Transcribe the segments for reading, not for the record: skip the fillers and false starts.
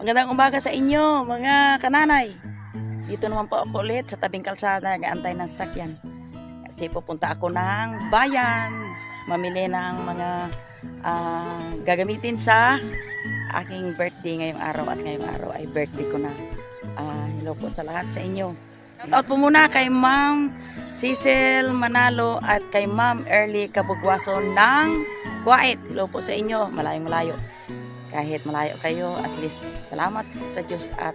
Magandang umaga sa inyo, mga kananay. Dito naman po ako ulit sa tabing kalsada, nag-aantay ng sasakyan. Kasi pupunta ako ng bayan, mamili ng mga gagamitin sa aking birthday ngayong araw. At ngayong araw ay birthday ko na. Hello po sa lahat sa inyo. Shoutout po muna kay Ma'am Cecil Manalo at kay Ma'am Early Kabugwason ng Kuwait. Hello po sa inyo, malayong malayo. Kahit malayo kayo, at least salamat sa Diyos at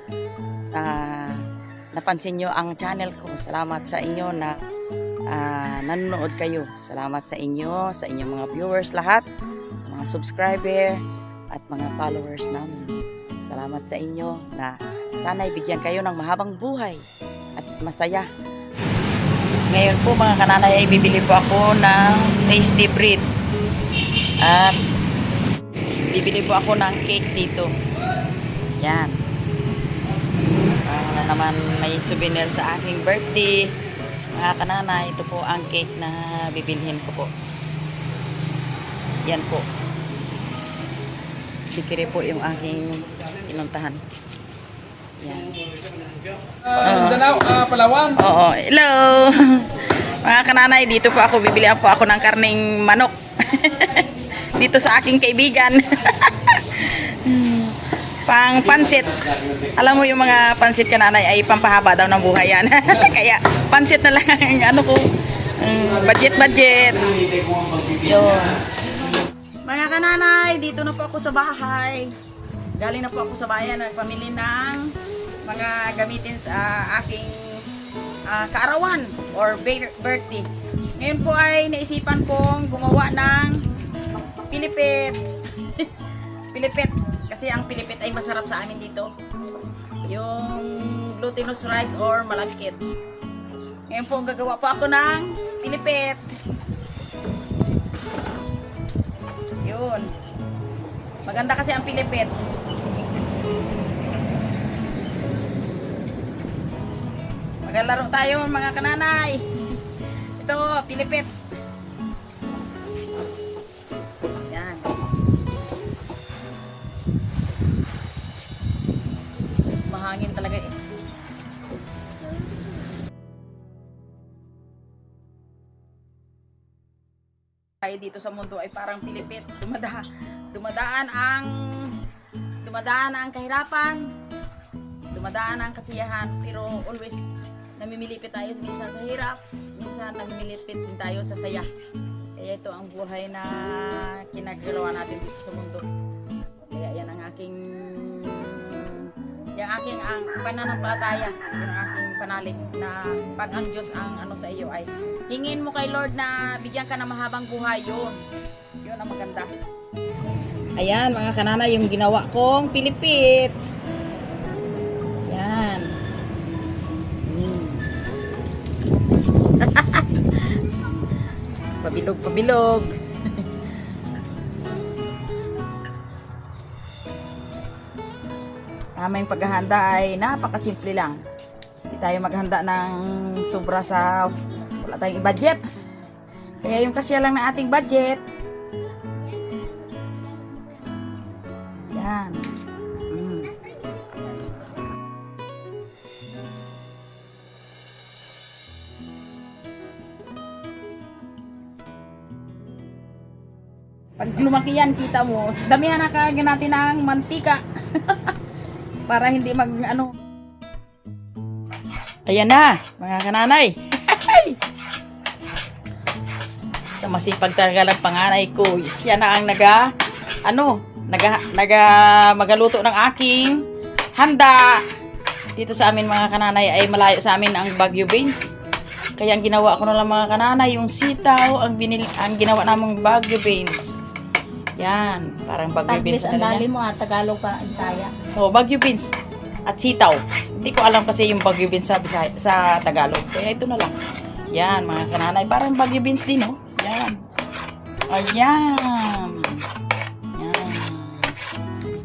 napansin nyo ang channel ko. Salamat sa inyo na nanonood kayo. Salamat sa inyo, sa inyong mga viewers lahat, sa mga subscriber at mga followers namin. Salamat sa inyo na sana ibigyan kayo ng mahabang buhay at masaya. Ngayon po mga kananay ay bibili po ako ng tasty bread. At bibili po ako ng cake dito. Yan. Para naman may souvenir sa aking birthday. Mga kananay, ito po ang cake na bibilhin ko po. Yan po. Sikiri po yung aking pinuntahan. Yan. Mindanao, Palawan. Oo. Hello. Mga kananay, dito po ako. Bibili po ako ng karning manok. Dito sa aking kaibigan. Pang pansit. Alam mo yung mga pansit kananay ay pampahaba daw ng buhay yan. Kaya pansit na lang ano ko. Budget. Yun. Mga kananay, dito na po ako sa bahay. Galing na po ako sa bayan. Nagpamili ng mga gamitin sa aking kaarawan or birthday. Ngayon po ay naisipan kong gumawa ng pilipit. Pilipit. Kasi ang pilipit ay masarap sa amin dito. Yung glutinous rice or malagkit. Ngayon po gagawa po ako ng pilipit. Yun. Maganda kasi ang pilipit. Maglalaro tayo mga kananay. Ito, pilipit. Mahangin talaga eh. Ay dito sa mundo ay parang pilipit. Dumadaan ang kahirapan. Dumadaan ang kasiyahan, pero always namimilipit tayo minsan sa hirap, minsan namimilipit din tayo sa saya. Kaya ito ang buhay na kinagalawa natin dito sa mundo. Kaya yan ang aking ang pananampalataya, yung aking panalig na pag ang Diyos ang ano sa iyo ay hingin mo kay Lord na bigyan ka ng mahabang buhay, yun ang maganda. Ayan mga kananay, yung ginawa kong pilipit. Yan. Pabilog. Aming paghahanda ay napakasimple lang. Hindi tayo maghanda ng sobra sa wala tayong i-budget. Kaya yung kasya lang ng ating budget. Yan. Pag lumaki yan, kita mo, damihan na kagad natin ng mantika. Para hindi mag-ano. Ayan na, mga kananay. Sa masipag talaga ng panganay ko, siya na ang magaluto ng aking handa. Dito sa amin mga kananay ay malayo sa amin ang Baguio Beans. Kaya ang ginawa ko na lang mga kananay, yung sitaw, ang ginawa namang Baguio Beans. Yan, parang Baguio Beans. Ang dali mo Tagalog pa, Bisaya. Oh, Baguio Beans at sitaw. Hindi ko alam kasi yung Baguio Beans sa Tagalog. Kaya ito na lang. Yan, mga kananay. Parang Baguio Beans din, oh. Yan. Ayan. Yan.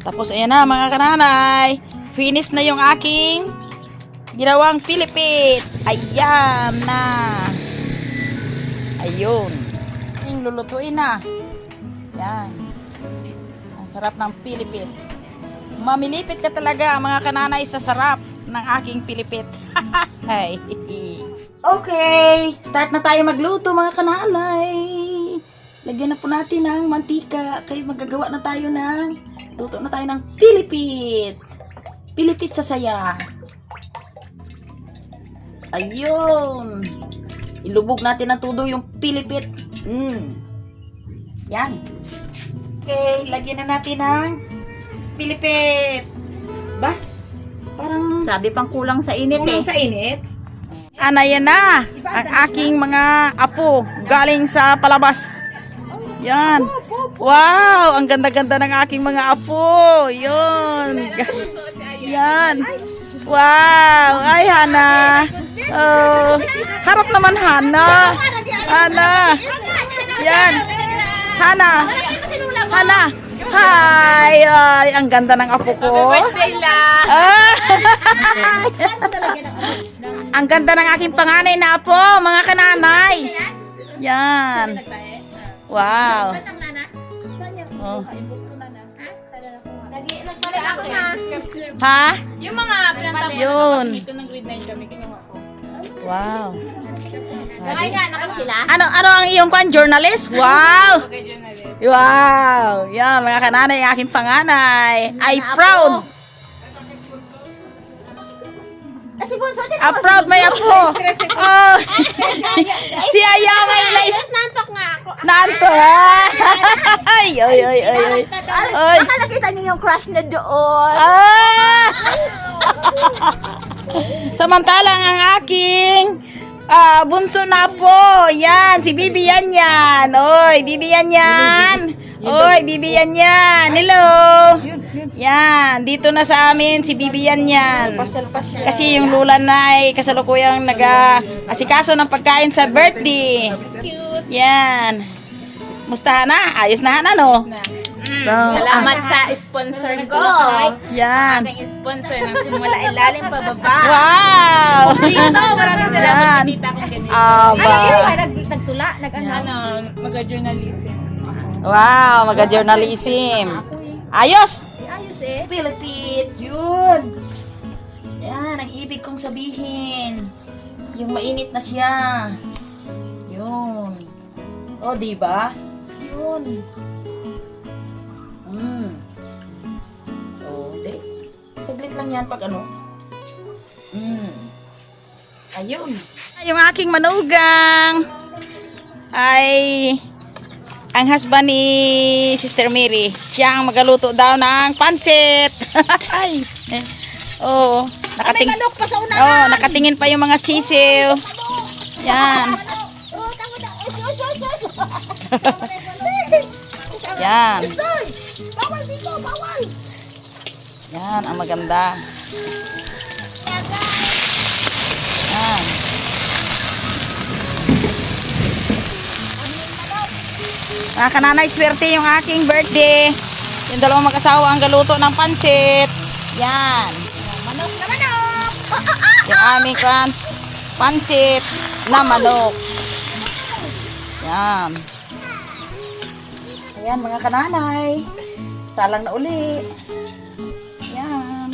Tapos, ayan na, mga kananay. Finish na yung aking ginawang pilipit. Ayan na. Ayun. Yung lulutuin na. Yan. Ang sarap ng pilipit. Mamilipit ka talaga mga kananay sa sarap ng aking pilipit. Ay. Okay, start na tayo magluto mga kananay. Lagyan na po natin ng mantika. Kaya magagawa na tayo luto na tayo ng pilipit. Pilipit sa saya. Ayun. Ilubog natin ng todo yung pilipit. Yan. Okay, lagyan na natin ng pilipit. Ba? Parang Sabi pang kulang sa init kulang sa init. Yan na ang aking mga apo galing sa palabas. Yan. Wow, ang ganda-ganda ng aking mga apo. Yun. Yan. Wow, ay Hana. Oh, harap naman Hana. Hana. Yan. Hana. Hana. Hi. Ay, ang ganda ng apo ko. Ah. Ang ganda ng aking panganay na apo, mga kananay. Yan. Wow. Oh. Ha? Yung mga pinatapos Yun. dito ng grade 9 kami, kinuha ko. Wow. Kaya nga, naman sila. Ano ang iyong kwan? Journalist? Wow. Okay, journalist. Wow. Yan, mga kananay, aking panganay. Ay proud. Kasi bunso din Proud may apo. Oh. Si Aya may nantok nga ako. nanto. Ay, ay, ay, ay, ay. Ay. Baka nakita niyo yung crush na doon. Ah! Samantalang ang aking bunso na po. Yan, si Bibi yan. Oy, Bibi yan. Oy, Bibi yan. Hello. Yan, dito na sa amin si Bibi yan. Kasi yung lula na ay kasalukuyang asikaso ng pagkain sa birthday. Yan. Musta na? Ayos na Hana, no? Salamat sa sponsor ko. Yan. Aking sponsor ng simula ilalim pababa. Wow! Dito, maraming salamat Yan. dito akong ganito. Aba. Nagtula? Mag-journalism. Wow, maga-journalism. Ayos! Ayos eh. Pilipit, yun. Yan, ang ibig kong sabihin. Yung mainit na siya. Yun. O, diba? Yun. O, di. Saglit lang yan pag ano. Ayun. Yung aking manugang ay ang husband ni Sister Mary. Siya ang magaluto daw ng pansit. Ay. Oo. Nakating Manok pa sa una. oh, nakatingin pa yung mga sisiw. Yan. Yan. Bawal dito, bawal. Yan ang maganda. Yan. Mga kananay, swerte yung aking birthday. Yung dalawang mag-asawa ang galuto ng pansit. Yan. Manok na manok. Yung aming pansit na manok. Yan. Ayan mga kananay. Salang na uli. Yan.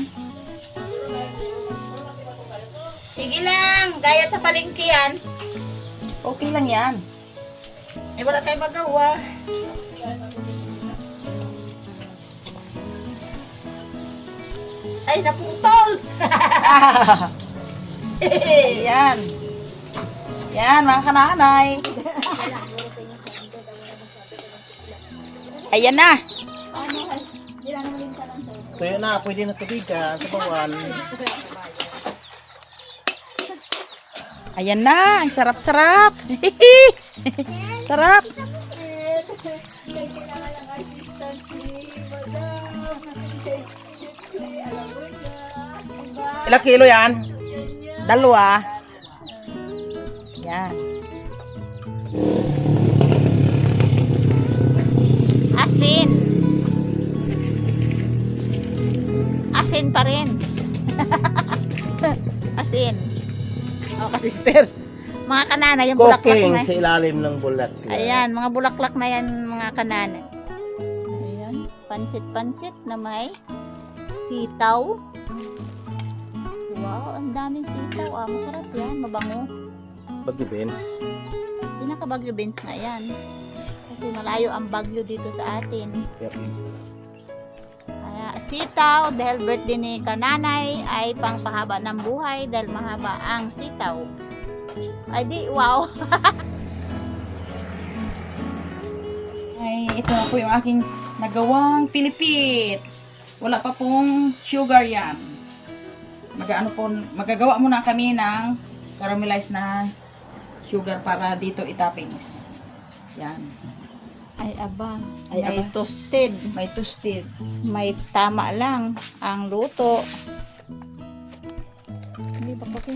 Sige lang, gaya sa palengke yan. Okay lang yan. Eh, wala tayong magawa. Ay, naputol! Ayan. Yan mga kananay. Ayan na. Tuyo na, pwede na tubig ka sa bawal. Ayan na. Ang sarap-sarap. Sarap. Ilang kilo yan? Dalawa. Yan. Asin. Asin pa rin. Asin. O, kasister. Mga kanana, yung bulaklak Cooking na. sa ilalim ng bulat. Ayan, mga bulaklak na yan, mga kanana. Ayan, pansit-pansit na may sitaw. Wow, ang daming sitaw. Ah, masarap yan. Mabango. Bagyo Benz. Pinaka Bagyo Beans nga yan. Kasi malayo ang Bagyo dito sa atin. Kaya sitaw, dahil birthday ni kananay, ay pangpahaba ng buhay dahil mahaba ang sitaw. Ay di, wow. Ay, ito na po yung aking nagawang pilipit. Wala pa pong sugar yan. Magagawa muna kami ng caramelized na sugar para dito itoppings. Yan. Ay aba, Ay, may aba. toasted. May toasted. May tama lang ang luto. Hindi ba kasi?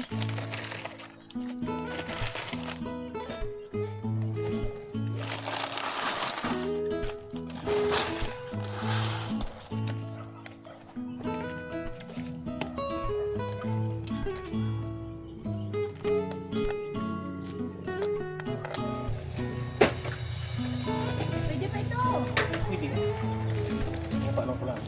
Pwede pa ito. Pwede. Paano ko lang?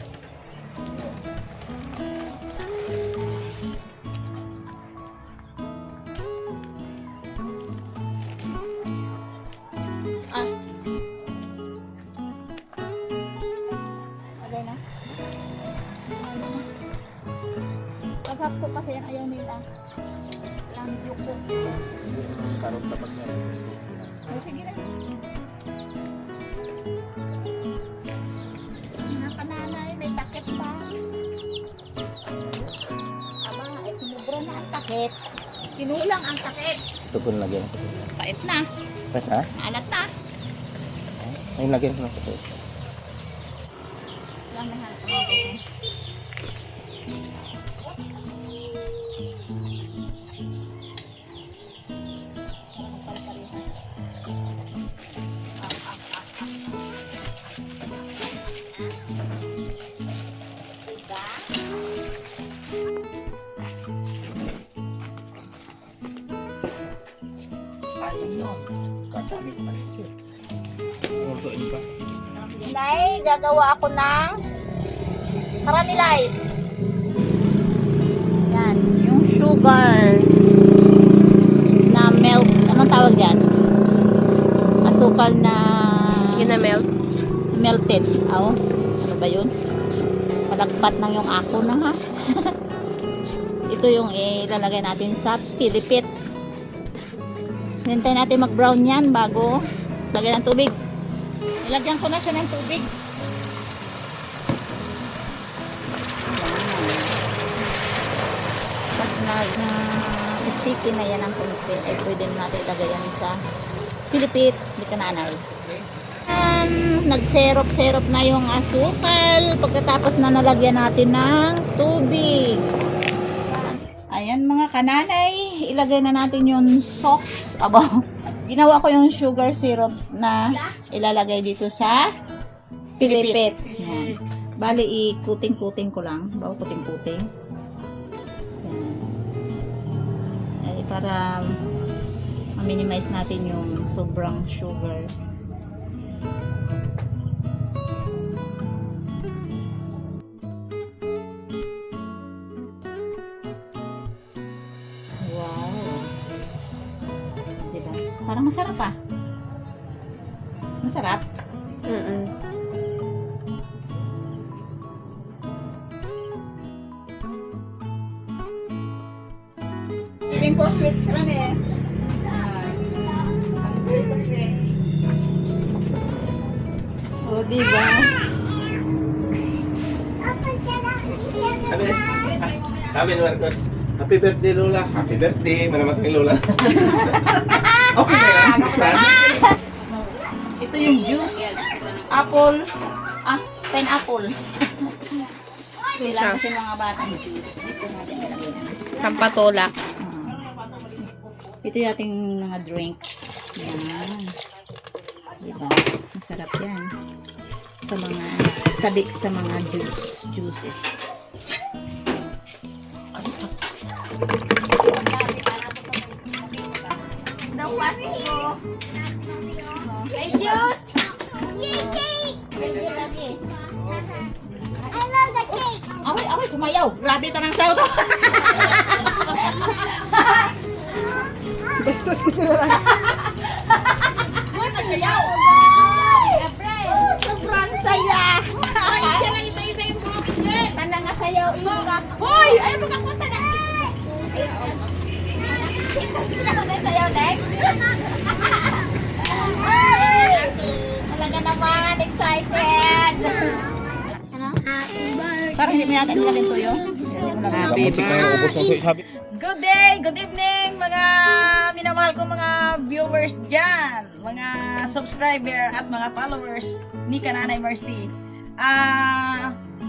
Ah. Agay na. Paghap ko kasi ang ayaw nila. Lang yuko. Karot na pag yan. Ay, sige na. Nakananay, may takip pa. Aba, ay sumubra na ang takip. Kinulang ang takip. Ito po nalagyan ko. Pait na. Pwede ha? Alat na. Ay, nalagyan ko ng patis. Lang na hanap ang takip. Ayun yun. Kadami ko patis yun. Mulutuin pa. Nay, gagawa ako ng caramelize. Yan, yung sugar na melt. Anong tawag yan? Asukal na Ginamelt. melted. Ano ba yun? Palagpat ng yung ako na ha. Ito yung ilalagay natin sa pilipit. Hintay natin mag-brown yan bago lagyan ng tubig. Ilagyan ko na siya ng tubig. Pag sticky na yan ang konti, ay pwede natin ilagay yan sa pilipit. Hindi ka naanay. Nag-serop-serop na yung asukal. Pagkatapos na nalagyan natin ng tubig. Ayan mga kananay, ilagay na natin yung sauce. Aba, ginawa ko yung sugar syrup na ilalagay dito sa pilipit. Yan. Bali, ikuting-kuting ko lang. Bawa kuting-kuting. Yan. Ay, para ma-minimize natin yung sobrang sugar. Wow. Diba? Parang masarap ah. Masarap. Living for sweets lang eh. Sa sweets. O, diba? Sabi ni Marcos, happy birthday Lola. Happy birthday. Manamat ni Lola. Okay na yan. Ito yung juice. Apple. Pineapple. Kailangan kasi mga batang juice. Ito natin ilagay na. Pampatulak. Ito yung ating mga drinks. Yan. Diba? Masarap yan. Sa mga sabik sa mga juices. Hey, juice! Yay, cake! I love the cake! Ako'y sayaw. Grabe tanang sayaw to. Bastos ko sila lang. Sayaw. Sobrang saya. Tanang nga sayaw. Hoy! Ay, magkapunta na. Sayaw, Nek. Talaga naman, excited. Parang hindi mo yata nilagay tuyo. Happy Sabi. Good day, good evening mga minamahal kong mga viewers dyan, mga subscriber at mga followers ni Kananay Mercy.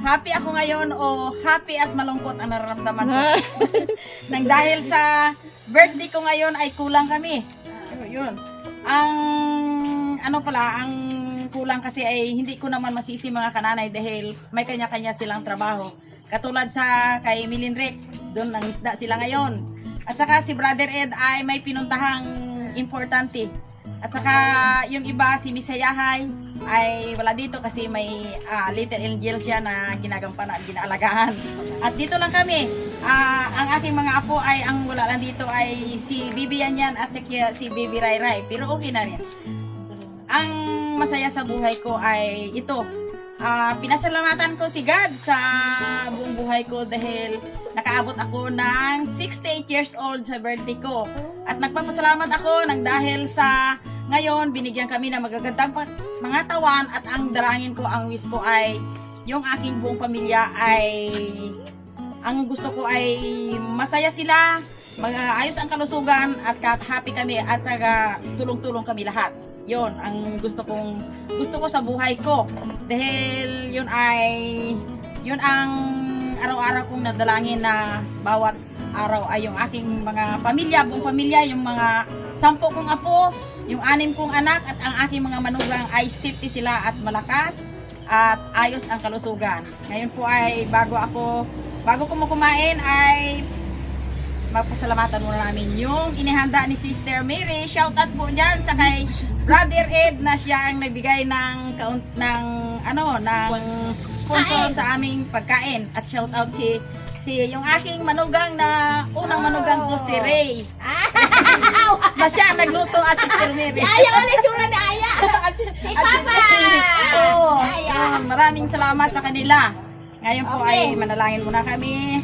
Happy ako ngayon o happy at malungkot ang nararamdaman ko. Nang dahil sa birthday ko ngayon ay kulang kami. Yun. Ang kulang kasi ay hindi ko naman masisi mga kananay dahil may kanya-kanya silang trabaho. Katulad sa kay Milinrick, doon nangisda sila ngayon. At saka si Brother Ed ay may pinuntahang importante. At saka yung iba, si Miss Hayahay, ay wala dito kasi may little angel siya na ginagampanan, ginaalagaan. At dito lang kami. Ang aking mga apo ay, ang wala lang dito ay si Bibi Yanyan at si Bibi Rai Rai. Pero okay na rin. Ang masaya sa buhay ko ay ito. Pinasalamatan ko si God sa buong buhay ko dahil nakaabot ako ng 68 years old sa birthday ko. At nagpapasalamat ako nang dahil sa ngayon binigyan kami ng magagandang mga tawan at ang dalangin ko, ang wish ko ay yung aking buong pamilya ay ang gusto ko ay masaya sila, ayos ang kalusugan at happy kami at tulong-tulong kami lahat. Yon ang gusto ko sa buhay ko dahil yun ang araw-araw kong nadalangin na bawat araw ay yung aking mga pamilya, buong pamilya, yung mga 10 kong apo, yung 6 kong anak at ang aking mga manugang ay safety sila at malakas at ayos ang kalusugan. Ngayon po ay bago ko kumain ay mapasalamatan muna namin yung inihanda ni Sister Mary. Shout out po dyan sa kay Brother Ed na siya ang nagbigay ng sponsor sa aming pagkain. At shout out si yung aking manugang na unang manugang ko si Ray. Na siya ang nagluto at Sister Mary. Aya ulit tsura ni Aya. Si Papa. Maraming salamat sa kanila. Ngayon po ay manalangin muna kami.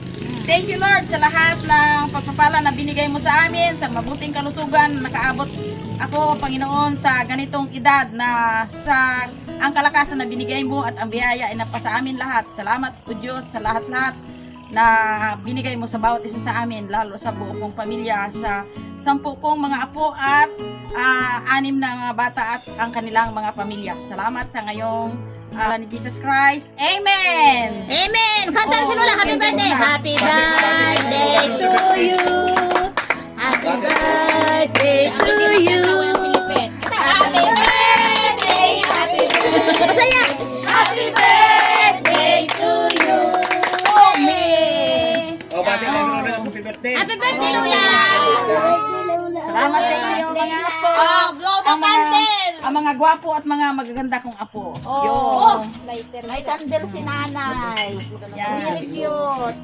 Thank you Lord sa lahat ng pagpapala na binigay mo sa amin, sa mabuting kalusugan, nakaabot ako Panginoon sa ganitong edad na sa ang kalakasan na binigay mo at ang biyaya ay napasa amin lahat. Salamat po Diyos sa lahat-lahat na binigay mo sa bawat isa sa amin, lalo sa buong kong pamilya, sa 10 kong mga apo at 6 na mga bata at ang kanilang mga pamilya. Salamat sa ngayong ni Jesus Christ. Amen! Amen! Kanta si Lola, happy birthday! Happy birthday to you! Happy birthday to you! Happy birthday! Happy birthday! Masaya! Happy birthday to you! Amen! Bati tayo ng happy birthday. Happy birthday, Lola! Salamat sa inyo mga apo. Blow the candle! Ang mga gwapo at mga magaganda kong apo. May candle si nanay. Yan. Really cute.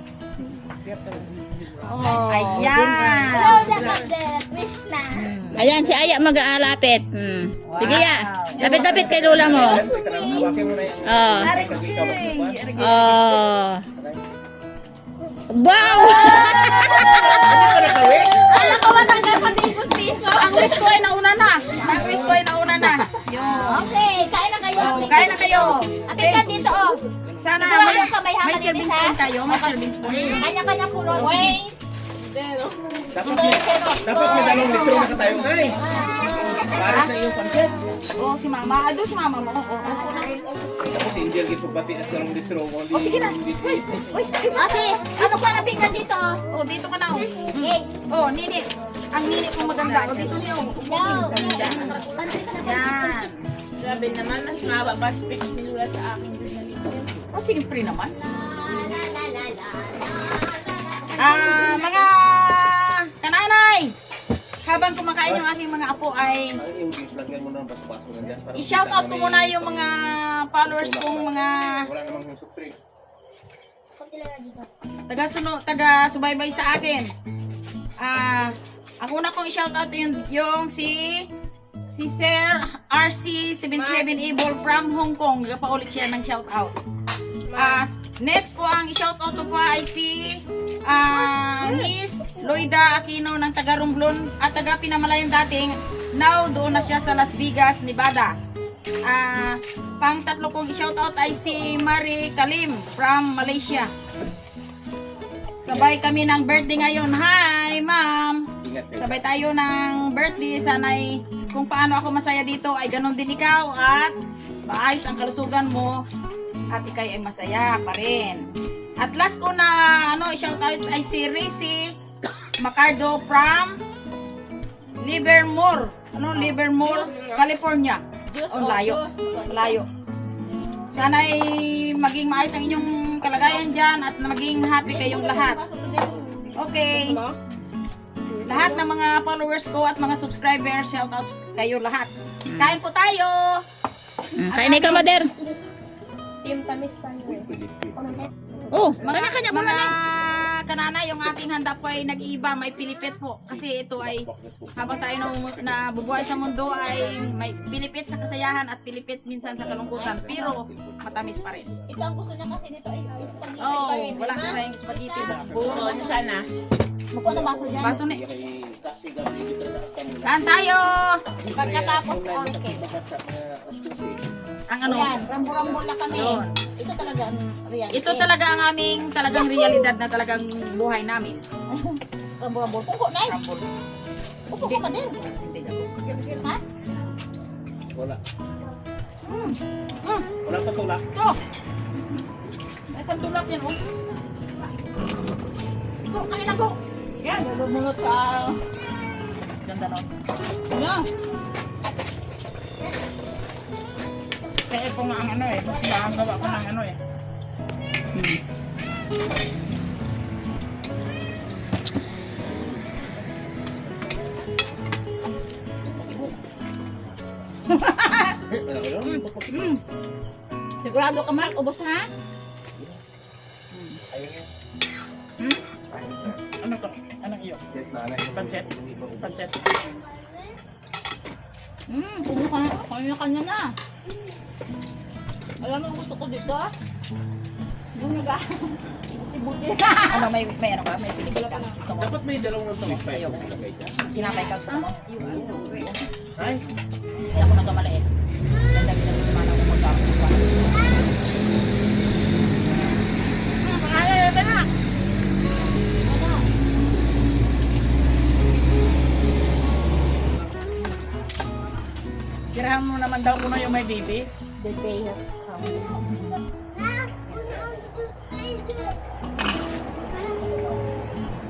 Ayan. Blow the candle. Wish na. Ayan, si Aya mag-aalapit. Sige ya. Lapit-lapit kay Lola mo. Hawakin mo na yan. Wow! Ano ka nakawin? Alam ko matanggal pa din yung piso. Ang wish ko ay nauna na. Ang wish ko ay nauna na. Okay, kain na kayo. Kain na kayo. Apit ka dito, oh. Sana Siguro may, ka may may hama din serving isa. spoon kayo. May serving spoon. Kanya-kanya puno. Wait. Dapat may 2 litro na tayo, Nay. Paris na yung pancit. Oh, si mama. Ado si mama mo. Tapos Indian gito pati at 2 litro. Oh, sige na. Okay, ano ka na pinggan dito? Oh, dito ka na. Okay. Oh, nini. Ang nini kong maganda. Oh, dito niyo. Yan. Grabe naman, mas mababa speech ni Lula sa akin doon na dito. Oh, sige, free naman. Mga kananay, habang kumakain yung aking mga apo ay Ang English, lagyan mo na ang baso-baso nandiyan. i-shoutout ko muna yung mga followers kong mga Wala namang yung supreme. taga-subaybay sa akin. Ang una kong i-shoutout yung si Sir RC77 Evil from Hong Kong. Paulit siya ng shoutout. Next po ang i-shoutout ko po ay si Miss Loida Aquino ng taga Romblon at taga Pinamalayan dating. Now doon na siya sa Las Vegas, Nevada. Pang tatlo kong i-shoutout ay si Marie Kalim from Malaysia. Sabay kami ng birthday ngayon. Hi, ma'am! Sabay tayo ng birthday. Sana'y kung paano ako masaya dito ay ganon din ikaw at maayos ang kalusugan mo at ikay ay masaya pa rin. At last ko na i-shoutout ay si Rizzy Macardo from Livermore, California. Malayo. Sana'y maging maayos ang inyong kalagayan dyan at maging happy kayong lahat. Okay. Lahat ng mga followers ko at mga subscribers, shoutout kayo lahat. Kain po tayo! Kain ka, Mother. Team tamis tayo. Oh, kanya-kanya mo Mga na. kanana, yung aking handa po ay nag-iiba, may pilipit po. Kasi ito ay, habang tayo nabubuhay sa mundo ay may pilipit sa kasayahan at pilipit minsan sa kalungkutan. Pero matamis pa rin. Ito ang gusto niya kasi nito ay spaghetti. Oh, wala ka tayong spaghetti. Oo, sana. Muko na baso dyan. Baso ni. Kain tayo! Pagkatapos okay. Ang ano? Yan, rambo-rambo na kami. Yun. Ito talaga ang real. Ito talaga ang aming talagang realidad na talagang buhay namin. Rambo-rambo. Puko na eh. Rambol. Puko ka, Mother. Hindi ako. Ha? Wala. Mm. Wala pa tulak. Ito. May pantulak yan, oh. Ito, kain ako. Yan, lulunod sa... Ganda no? Yan. Kaya po nga ang ano eh. Mas gawa ko ng ano eh. Sigurado ka, Mark. Ubos ha? Ano to? Anong iyo? Pansit? Pansit. Kanya-kanya na. Alam mo ang gusto ko dito? Yung naga. Buti-buti. Ano, may ano ka? May pinikit ka? Dapat may dalawang tumak pa Ayaw. yung lagay dyan. Kinapay ka sa mo? Ay, Hindi ako nagkamaliit. Ganda-ganda naman ako magkakakuha. Pangalan na! Tirahan mo naman daw muna yung may baby. The day has come.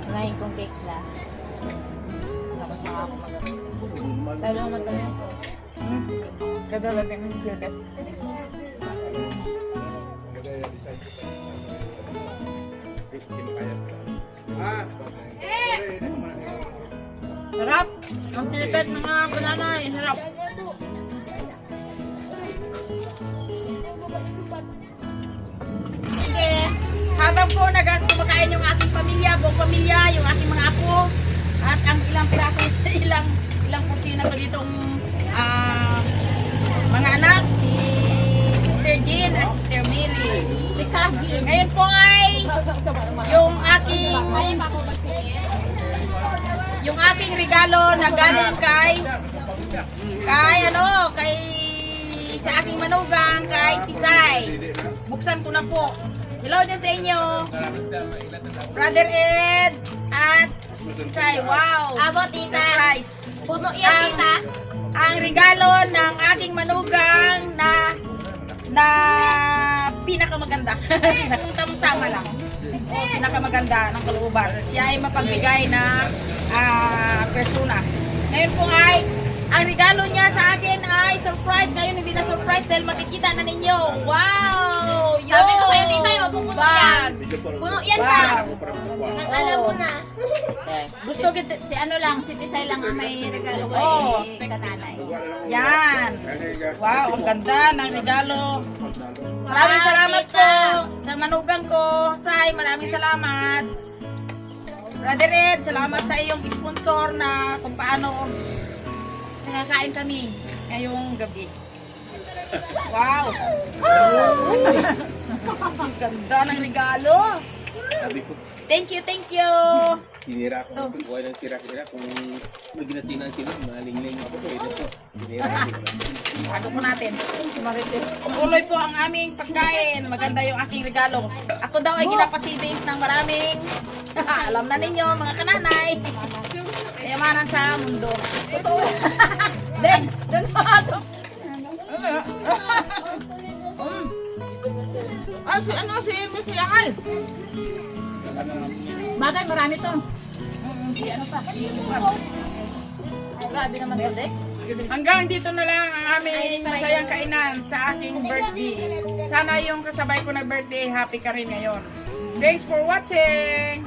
Ngayon kong cake lang. Tapos na ako Lalo naman tayo. Kadalating yung cute. Sarap! Ang pilipit mga bananay. Sarap! Sige. Habang po kumakain yung aking pamilya, buong pamilya, yung aking mga apo, at ang ilang piraso, ilang kusina ko ditong mga anak, si Sister Jean at Sister Mary. Si Kagi. Ngayon po ay yung aking regalo na galing kay sa aking manugang, kay Tisay. Buksan ko na po. Hello din sa inyo. Brother Ed at Tisay. Wow. Abo, tita. Surprise. Puno yan, tita. Ang regalo ng aking manugang na pinakamaganda. Tama lang. Pinakamaganda ng kalooban. Siya ay mapagbigay na persona. Ngayon po ay ang regalo niya sa akin ay surprise. Ngayon hindi na surprise dahil makikita na ninyo. Wow! Yo! Sabi ko sa'yo, tita, mapupuno yan. Puno yan ka. Wow! Nang alam mo na. Gusto kita. Si ano lang, si Tisay lang ang may regalo Oh. kay kananay. Yan. Wow, ang ganda ng regalo Maraming salamat po sa manugang ko. Say, maraming salamat. Brother Red, salamat sa iyong sponsor na kung paano nakakain kami ngayong gabi. Wow! Ang ganda ng regalo. Sabi ko, Thank you, thank you. sinira ako. Buhay ng sira-sira. Kung may ginatinan sila, maling-ling ako. Pwede po. Sinira ako. Bago po natin. Tuloy po ang aming pagkain. Maganda yung aking regalo. Ako daw ay ginapa-savings ng maraming alam na ninyo, mga kananay. Kayamanan sa mundo. Deng! Deng pa ito! Si Yakal. Bagay, marami to. Si ano pa? Grabe naman to, Deng. Hanggang dito na lang ang aming masayang kainan sa aking birthday. Sana yung kasabay ko na birthday, happy ka rin ngayon. Thanks for watching!